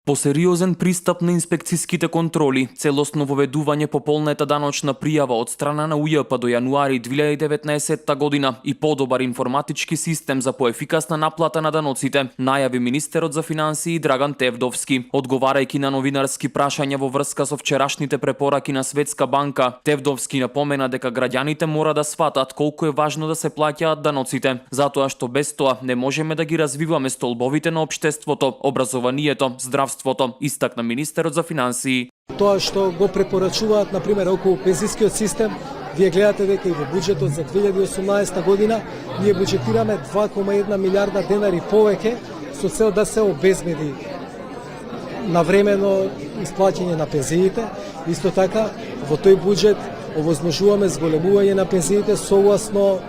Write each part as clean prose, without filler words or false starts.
Посериозен пристап на инспекциските контроли, целосно воведување по полнета даночна пријава од страна на УЈП до јануари 2019 година и подобар информатички систем за поефикасна наплата на даноците, најави министерот за финансии Драган Тевдовски. Одговарајќи на новинарски прашања во врска со вчерашните препораки на Светска банка, Тевдовски напомена дека граѓаните мора да сватат колку е важно да се плаќаат даноците, затоа што без тоа не можеме да ги развиваме столбовите на општеството, образованието, здравството, истакна министерот за финансии. Тоа што го препорачуваат, например, околу пензискиот систем, вие гледате дека и во буџетот за 2018 година ние буџетираме 2,1 милиарда денари повеќе со цел да се обезбеди навремено исплаќање на пензиите. Исто така, во тој буџет овозможуваме зголемување на пензиите согласно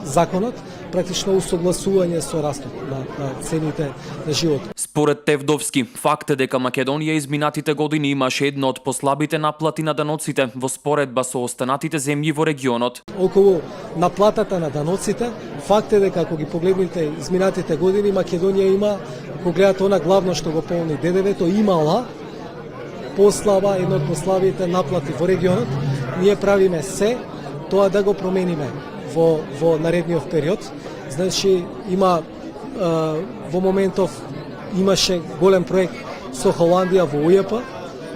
законот, практично усогласување со растот на цените на живот. Според Тевдовски, факт е дека Македонија изминатите години имаше една од послабите наплати на даноците во споредба со останатите земји во регионот. Околу наплатата на даноците, факт е дека ако ги погледнете изминатите години, Македонија има, ако гледате она главно што го полни ДДВ-то, имала послаба, една од послабите наплати во регионот. Ние правиме се тоа да го промениме во наредниот период. Значи има во моментов имаше голем проект со Холандија во УЈП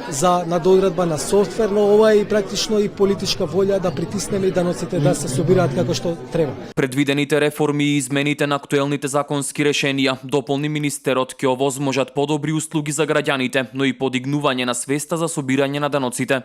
за надоградба на софтвер, но ова е и практично и политичка волја да притиснеме и даноците да се собираат како што треба. Предвидените реформи и измените на актуелните законски решенија, дополни министерот, ќе овозможат подобри услуги за граѓаните, но и подигнување на свеста за собирање на даноците.